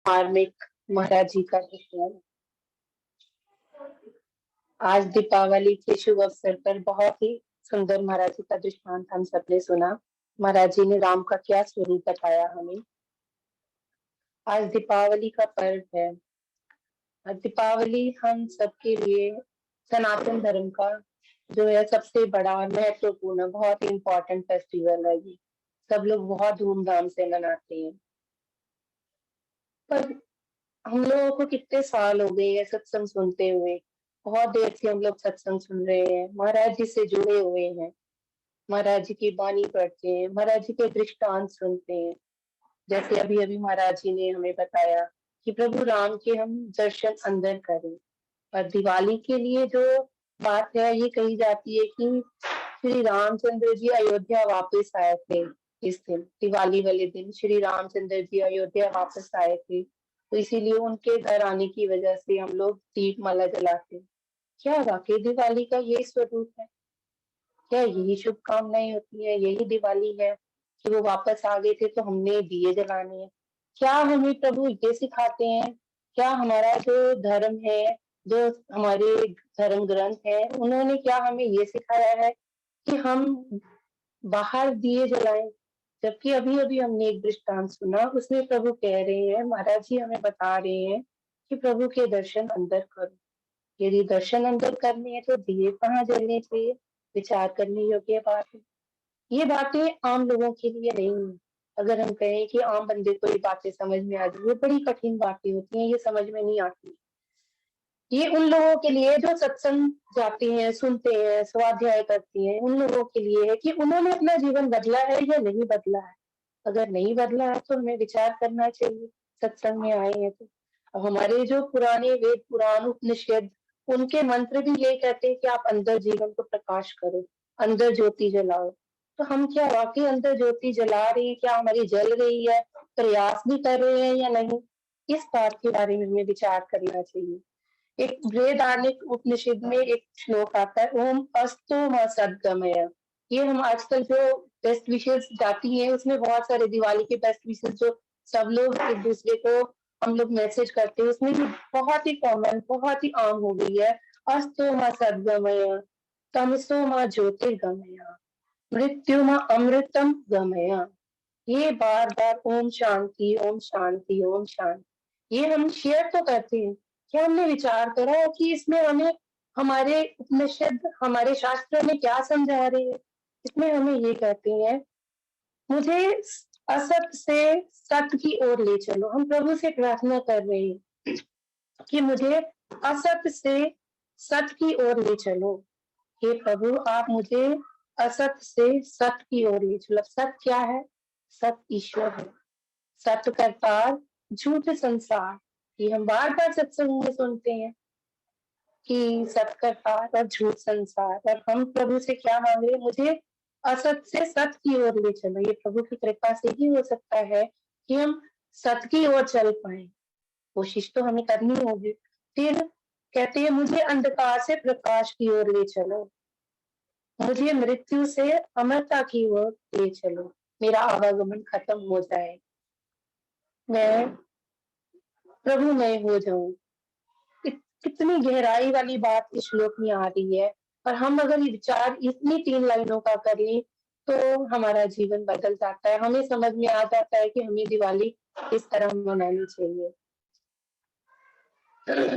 मार्मिक महाराज जी का दृष्टांत। आज दीपावली के शुभ अवसर पर बहुत ही सुंदर महाराज जी का दृष्टांत हम सबने सुना। महाराज जी ने राम का क्या स्वरूप बताया हमें। आज दीपावली का पर्व है और दीपावली हम सबके लिए सनातन धर्म का जो है सबसे बड़ा और महत्वपूर्ण बहुत ही इम्पोर्टेंट फेस्टिवल है। ये सब लोग बहुत धूमधाम से मनाते हैं। पर हम लोगों को कितने साल हो गए हैं सत्संग सुनते हुए। बहुत देर से हम लोग सत्संग सुन रहे हैं, महाराज जी से जुड़े हुए हैं, महाराज जी की बानी पढ़ते हैं, महाराज जी के दृष्टांत सुनते हैं। जैसे अभी अभी महाराज जी ने हमें बताया कि प्रभु राम के हम दर्शन अंदर करें। और दिवाली के लिए जो बात है ये कही जाती है कि श्री रामचंद्र जी अयोध्या वापस आए थे। इस दिन दिवाली वाले दिन श्री रामचंद्र जी अयोध्या वापस आए थे, तो इसीलिए उनके घर आने की वजह से हम लोग दीपमाला जलाते हैं। क्या वाकई दिवाली का यही स्वरूप है? क्या यही शुभकामनाएं होती है? यही दिवाली है कि वो वापस आ गए थे तो हमने दिए जलाने हैं? क्या हमें प्रभु ये सिखाते हैं? क्या हमारा जो धर्म है, जो हमारे धर्म ग्रंथ है, उन्होंने क्या हमें ये सिखाया है कि हम बाहर दिए जलाएं? जबकि अभी अभी हमने एक दृष्टांत सुना, उसमें प्रभु कह रहे हैं, महाराज जी हमें बता रहे हैं कि प्रभु के दर्शन अंदर करो। यदि दर्शन अंदर करने हैं तो दिए कहाँ जलने चाहिए? विचार करने योग्य बात है। ये बातें आम लोगों के लिए नहीं है। अगर हम कहें कि आम बंदे को ये बातें समझ में आ जाए, ये बड़ी कठिन बातें होती हैं, ये समझ में नहीं आती। ये उन लोगों के लिए जो सत्संग जाते हैं, सुनते हैं, स्वाध्याय करते हैं, उन लोगों के लिए है कि उन्होंने अपना जीवन बदला है या नहीं बदला है। अगर नहीं बदला है तो हमें विचार करना चाहिए। सत्संग में आए हैं तो अब हमारे जो पुराने वेद पुराण उपनिषद, उनके मंत्र भी यही कहते हैं कि आप अंदर जीवन को प्रकाश करो, अंदर ज्योति जलाओ। तो हम क्या वाकई अंदर ज्योति जला रहे हैं? क्या हमारी जल रही है? प्रयास भी कर रहे हैं या नहीं? इस बात के बारे में हमें विचार करना चाहिए। एक बृहदारण्यक उपनिषद में एक श्लोक आता है, ओम अस्तु मा सद्गमय। ये हम आजकल जो बेस्ट विशेष जाती है उसमें बहुत सारे दिवाली के बेस्ट विशेष जो सब लोग एक दूसरे को हम लोग मैसेज करते हैं, उसमें भी बहुत ही कॉमन, बहुत ही आम हो गई है, अस्तु मा सद्गमय, तमसो मा ज्योतिर्गमय, मृत्यु मा अमृतम गमय। ये बार बार ओम शांति, ओम शांति, ओम शांति, ये हम शेयर तो करते हैं। क्या हमने विचार करा है कि इसमें हमें हमारे उपनिषद, हमारे शास्त्र में क्या समझा रहे हैं? इसमें हमें ये कहते हैं, मुझे असत से सत्य की ओर ले चलो। हम प्रभु से प्रार्थना कर रहे हैं कि मुझे असत से सत्य की ओर ले चलो। हे प्रभु, आप मुझे असत से सत्य की ओर ले चलो। सत्य क्या है? सत्य ईश्वर है, सत्य करतार, झूठ संसार। ये हम बार बार सत्संग में सुनते हैं कि सत्य करतार और झूठ संसार। और हम प्रभु से क्या मांग रहे हैं? मुझे असत से सत्य की ओर ले चलो। ये प्रभु की कृपा से ही हो सकता है कि हम सत्य की ओर चल पाए। कोशिश तो हमें करनी होगी। फिर कहते हैं, मुझे अंधकार से प्रकाश की ओर ले चलो, मुझे मृत्यु से अमरता की ओर ले चलो। मेरा आवागमन खत्म हो जाए, मैं प्रभुमय हो जाऊं। कितनी गहराई वाली बात इस श्लोक में आ रही है। और हम अगर ये विचार इतनी 3 लाइनों का कर लें तो हमारा जीवन बदल जाता है। हमें समझ में आ जाता है कि हमें दिवाली किस तरह मनानी चाहिए।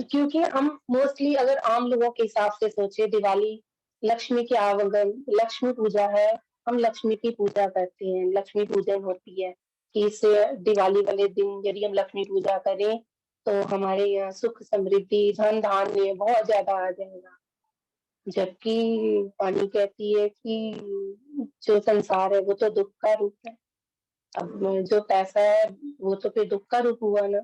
क्योंकि हम मोस्टली अगर आम लोगों के हिसाब से सोचे, दिवाली लक्ष्मी के आवागमन, लक्ष्मी पूजा है, हम लक्ष्मी की पूजा करते हैं, लक्ष्मी पूजन होती है कि इस दिवाली वाले दिन यदि हम लक्ष्मी पूजा करें तो हमारे यहाँ सुख समृद्धि धन धान्य बहुत ज्यादा आ जाएगा। जबकि वाणी कहती है कि जो संसार है वो तो दुख का रूप है। अब जो पैसा है वो तो फिर दुख का रूप हुआ ना।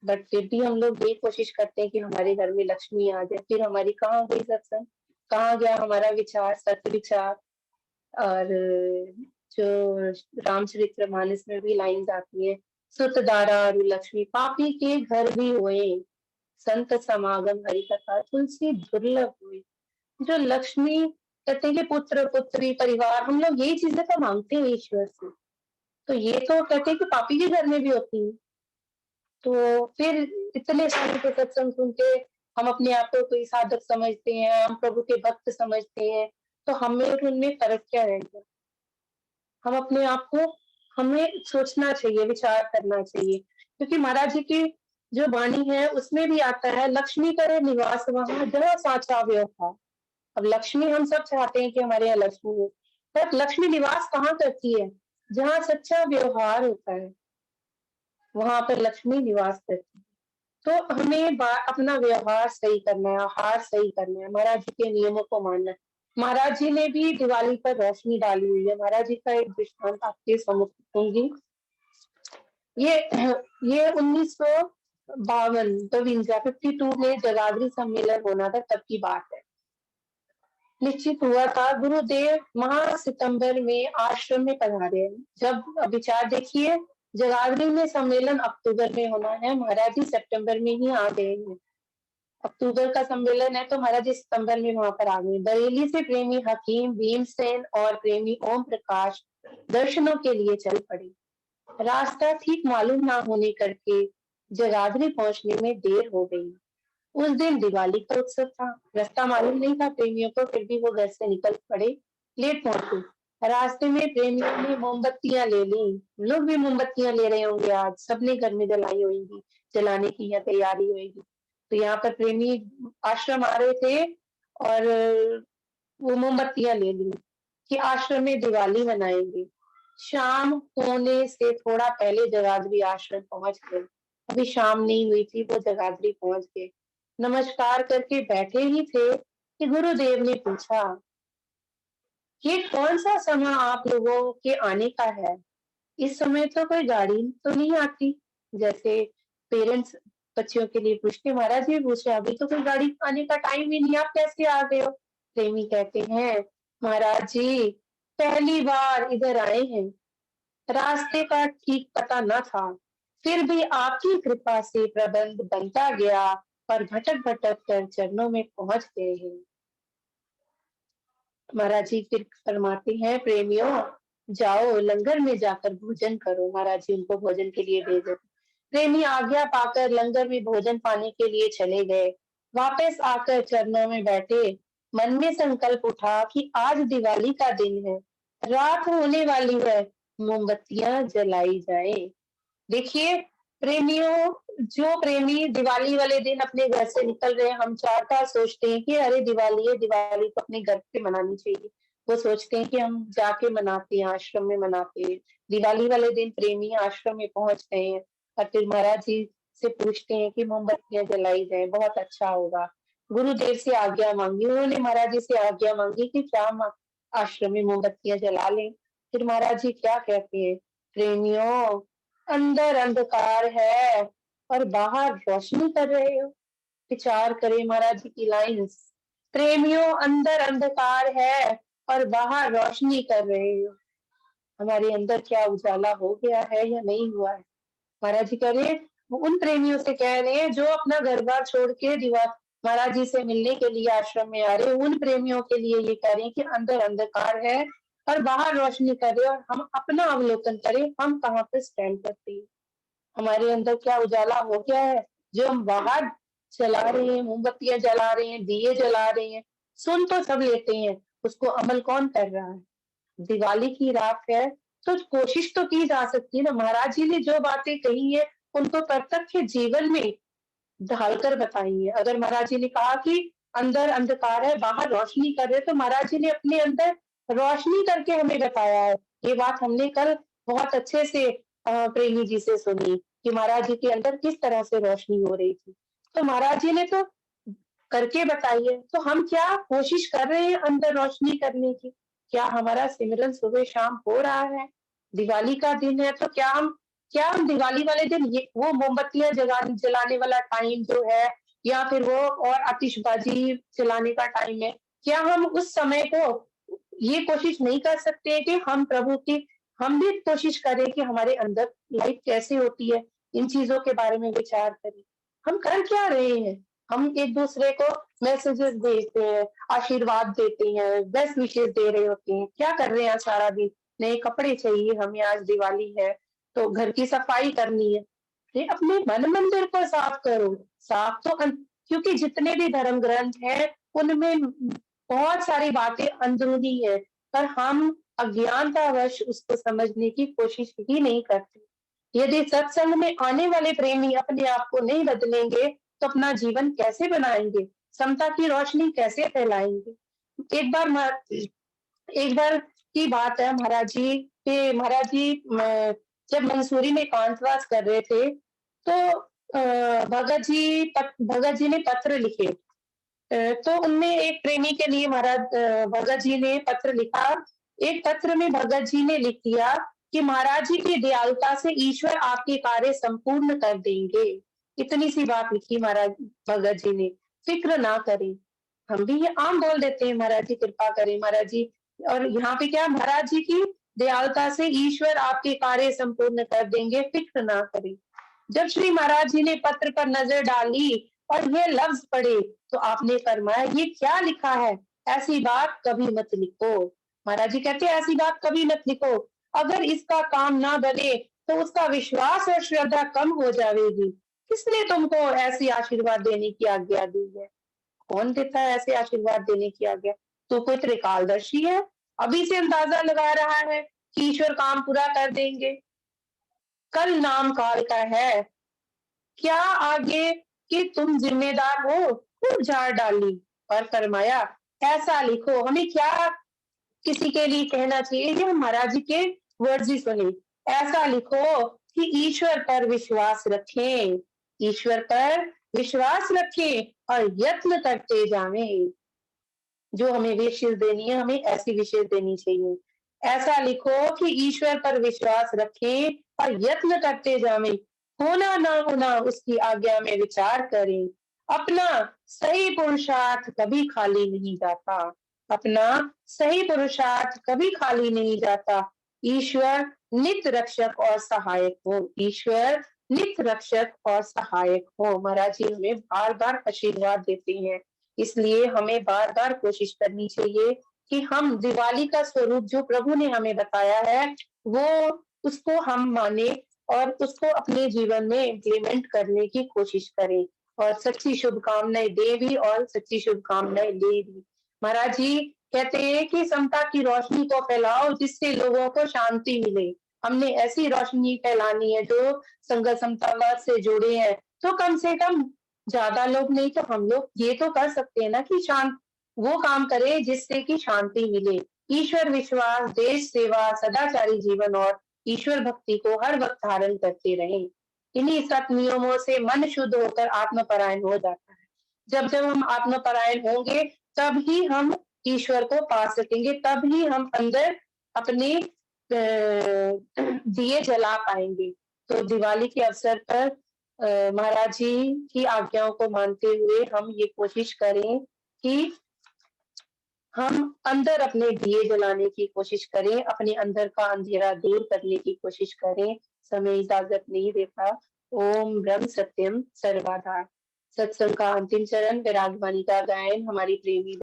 बट फिर भी हम लोग ये कोशिश करते हैं कि हमारे घर में लक्ष्मी आ जाए। फिर हमारी कहाँ गई सत्संग, कहाँ गया हमारा विचार, सत्य विचार। और जो रामचरितमानस में भी लाइन आती है, सुत दारारु लक्ष्मी पापी के घर भी हुए, संत समागम हरि कथा तुलसी दुर्लभ हुई। जो लक्ष्मी कहते हैं कि पुत्र पुत्री परिवार, हम लोग यही चीजें तो मांगते हैं ईश्वर से। तो ये तो कहते हैं कि पापी के घर में भी होती है। तो फिर इतने सालों के सत्संग सुन के हम अपने आप को कोई साधक समझते हैं, हम प्रभु के भक्त समझते हैं, तो हमें और उनमें फ़र्क क्या रह गया? हम अपने आप को हमें सोचना चाहिए, विचार करना चाहिए, क्योंकि महाराज जी की जो वाणी है उसमें भी आता है, लक्ष्मी करे निवास वहाँ जहाँ साचा व्यवहार। अब लक्ष्मी हम सब चाहते हैं कि हमारे यहाँ लक्ष्मी हो, पर लक्ष्मी निवास कहाँ करती है? जहाँ सच्चा व्यवहार होता है, वहाँ पर लक्ष्मी निवास करती है। तो हमें अपना व्यवहार सही करना है, आहार सही करना है, महाराज जी के नियमों को मानना है। महाराज जी ने भी दिवाली पर रोशनी डाली हुई है। महाराज जी का एक दृष्टांत आपके सम्मुख रखूंगी। ये ये 1952 52 में जगाधरी सम्मेलन होना था, तब की बात है। निश्चित हुआ था, गुरुदेव महा सितंबर में आश्रम में पधारे। जब विचार देखिए, जगाधरी में सम्मेलन अक्टूबर में होना है, महाराज जी सितंबर में ही आ गए हैं। अक्टूबर का सम्मेलन है तो महाराज जी सितंबर में वहां पर आ गए। बरेली से प्रेमी हकीम भीमसेन और प्रेमी ओम प्रकाश दर्शनों के लिए चल पड़े। रास्ता ठीक मालूम ना होने करके जगाधरी पहुंचने में देर हो गई। उस दिन दिवाली का उत्सव था, रास्ता मालूम नहीं था प्रेमियों को, फिर भी वो घर से निकल पड़े, लेट पहुंचे। रास्ते में प्रेमियों ने मोमबत्तियां ले ली। लोग भी मोमबत्तियां ले रहे होंगे, आज सबने घर में जलाई होंगी, जलाने की या तैयारी होगी। तो यहाँ पर प्रेमी आश्रम आ रहे थे और वो मोमबत्तियां ले ली कि आश्रम में दिवाली मनाएंगे। शाम होने से थोड़ा पहले जगाधरी आश्रम पहुंच गए। अभी शाम नहीं हुई थी, वो जगाधरी पहुंच गए। नमस्कार करके बैठे ही थे कि गुरुदेव ने पूछा, ये कौन सा समय आप लोगों के आने का है? इस समय तो कोई गाड़ी तो नहीं आती। जैसे पेरेंट्स बच्चों के लिए पूछते, महाराज ये पूछे अभी तो कोई गाड़ी आने का टाइम ही नहीं, आप कैसे आ गए हो? प्रेमी कहते हैं, महाराज जी पहली बार इधर आए हैं, रास्ते का ठीक पता न था, फिर भी आपकी कृपा से प्रबंध बनता गया और भटक भटक कर चरणों में पहुंच गए हैं। महाराज जी फिर फरमाते हैं, प्रेमियों जाओ लंगर में जाकर भोजन करो। महाराज जी उनको भोजन के लिए भेजे। प्रेमी आज्ञा पाकर लंगर में भोजन पाने के लिए चले गए। वापस आकर चरणों में बैठे, मन में संकल्प उठा कि आज दिवाली का दिन है, रात होने वाली है, मोमबत्तियां जलाई जाए। देखिए प्रेमियों, जो प्रेमी दिवाली वाले दिन अपने घर से निकल रहे हैं, हम चार बार सोचते हैं कि अरे दिवाली है, दिवाली तो अपने घर पे मनानी चाहिए। वो सोचते हैं कि हम जाके मनाते हैं, आश्रम में मनाते हैं। दिवाली वाले दिन प्रेमी आश्रम में पहुंच गए हैं और फिर महाराज जी से पूछते हैं कि मोमबत्तियां जलाई जाए, बहुत अच्छा होगा। गुरुदेव से आज्ञा मांगी, उन्होंने महाराज जी से आज्ञा मांगी कि क्या हम आश्रम में मोमबत्तियां जला लें। फिर महाराज जी क्या कहते हैं, प्रेमियों अंदर अंधकार है और बाहर रोशनी कर रहे हो। विचार करें महाराज जी की लाइन्स, प्रेमियों अंदर अंधकार है और बाहर रोशनी कर रहे हो। हमारे अंदर क्या उजाला हो गया है या नहीं हुआ है? महाराज जी कह रहे हैं, वो उन प्रेमियों से कह रहे हैं जो अपना घर बार छोड़ के दीवार महाराज जी से मिलने के लिए आश्रम में आ रहे हैं। उन प्रेमियों के लिए ये कह रहे हैं कि अंदर अंधकार है और बाहर रोशनी कर रहे हैं, और हम अपना अवलोकन करें, हम कहाँ पे स्टैंड करते हैं, हमारे अंदर क्या उजाला हो गया है। जो हम बाहर चला रहे हैं, मोमबत्तियां जला रहे हैं, दिए जला रहे हैं, सुन तो सब लेते हैं, उसको अमल कौन कर रहा है? दिवाली की रात है तो कोशिश तो की जा सकती है ना। महाराज जी ने जो बातें कही है उनको प्रत्यक्ष जीवन में ढालकर बताई है। अगर महाराज जी ने कहा कि अंदर अंधकार है बाहर रोशनी कर रहे, तो महाराज जी ने अपने अंदर रोशनी करके हमें बताया है। ये बात हमने कल बहुत अच्छे से प्रेमी जी से सुनी कि महाराज जी के अंदर किस तरह से रोशनी हो रही थी। तो महाराज जी ने तो करके बताई है, तो हम क्या कोशिश कर रहे हैं अंदर रोशनी करने की? क्या हमारा सिमरन सुबह शाम हो रहा है? दिवाली का दिन है तो क्या हम दिवाली वाले दिन ये वो मोमबत्तियां जलाने वाला टाइम जो है, या फिर वो और आतिशबाजी चलाने का टाइम है, क्या हम उस समय को ये कोशिश नहीं कर सकते कि हम प्रभु की हम भी कोशिश करें कि हमारे अंदर लाइफ कैसे होती है, इन चीजों के बारे में विचार करें। हम कर क्या रहे हैं? हम एक दूसरे को मैसेजेस भेजते हैं, आशीर्वाद देते हैं, बेस्ट विशेष दे रहे होते हैं, क्या कर रहे हैं सारा दिन? नए कपड़े चाहिए हमें, आज दिवाली है तो घर की सफाई करनी है, ये अपने मन मंदिर को साफ करो। साफ तो क्योंकि जितने भी धर्म ग्रंथ हैं, उनमें बहुत सारी बातें अंदरूनी है, पर हम अज्ञानतावश उसको समझने की कोशिश ही नहीं करते। यदि सत्संग में आने वाले प्रेमी अपने आप को नहीं बदलेंगे, तो अपना जीवन कैसे बनाएँगे? समता की रोशनी कैसे फैलाएँगे? एक बार म एक बार की बात है, महाराज जी जब मंसूरी में एकांतवास कर रहे थे, तो भगत जी ने पत्र लिखे। तो उनमें एक प्रेमी के लिए भगत जी ने पत्र लिखा। एक पत्र में भगत जी ने लिख दिया कि महाराज जी की दयालुता से ईश्वर आपके कार्य संपूर्ण कर देंगे। इतनी सी बात लिखी महाराज भगत जी ने, फ़िक्र ना करें। हम भी ये आम बोल देते हैं, महाराज जी कृपा करें, महाराज जी। और यहाँ पे क्या, महाराज जी की दयालुता से ईश्वर आपके कार्य संपूर्ण कर देंगे, फ़िक्र ना करें। जब श्री महाराज जी ने पत्र पर नज़र डाली और ये लफ्ज़ पढ़े, तो आपने फरमाया, ये क्या लिखा है? ऐसी बात कभी मत लिखो। महाराज जी कहते हैं, ऐसी बात कभी मत लिखो। अगर इसका काम ना बने, तो उसका विश्वास और श्रद्धा कम हो जाएगी। किसने तुमको ऐसी आशीर्वाद देने की आज्ञा दी है? कौन देता है ऐसे आशीर्वाद देने की आज्ञा? तू कोई त्रिकालदर्शी है? अभी से अंदाजा लगा रहा है कि ईश्वर काम पूरा कर देंगे। कल नाम काल का है। क्या आगे कि तुम जिम्मेदार हो? खूब झाड़ डाली और फरमाया, ऐसा लिखो। हमें क्या किसी के लिए कहना चाहिए, ये हम महाराज जी के वर्ड्स ही सुने। ऐसा लिखो कि ईश्वर पर विश्वास रखें, ईश्वर पर विश्वास रखें और यत्न करते जावें। जो हमें विशेष देनी है, हमें ऐसी विशेष देनी चाहिए। ऐसा लिखो कि ईश्वर पर विश्वास रखें और यत्न करते जावें। होना ना होना उसकी आज्ञा में विचार करें। अपना सही पुरुषार्थ कभी खाली नहीं जाता। अपना सही पुरुषार्थ कभी खाली नहीं जाता। ईश्वर नित्य रक्षक और सहायक हो। ईश्वर नित्य रक्षक और सहायक हो। महाराज जी हमें बार-बार आशीर्वाद देते हैं। इसलिए हमें बार-बार कोशिश करनी चाहिए कि हम दिवाली का स्वरूप जो प्रभु ने हमें बताया है, वो उसको हम माने और उसको अपने जीवन में इम्प्लीमेंट करने की कोशिश करें और सच्ची शुभकामनाएँ दें भी और सच्ची शुभकामनाएँ लें भी। महाराज जी कहते हैं कि समता की रोशनी को फैलाओ जिससे लोगों को शांति मिले। हमने ऐसी रोशनी फैलानी है जो संघ समतावाद से जुड़े हैं, तो कम से कम ज़्यादा लोग नहीं तो हम लोग ये तो कर सकते हैं ना कि वो काम करें जिससे कि शांति मिले। ईश्वर विश्वास, देश सेवा, सदाचारी जीवन और ईश्वर भक्ति को हर वक़्त धारण करते रहें। इन्हीं सत नियमों से मन शुद्ध होकर आत्मपरायण हो जाता है। जब-जब हम आत्मपरायण होंगे, तब ही हम ईश्वर को पा सकेंगे, तब ही हम अंदर अपने दिए जला पाएँगे। तो दिवाली के अवसर पर महाराज जी की आज्ञाओं को मानते हुए हम ये कोशिश करें कि हम अंदर अपने दिए जलाने की कोशिश करें, अपने अंदर का अंधेरा दूर करने की कोशिश करें। समय इजाज़त नहीं देता। ओम ब्रह्म सत्यम सर्वदा। सत्संग का अंतिम चरण वैराग्य वाणी का गायन हमारी प्रेमी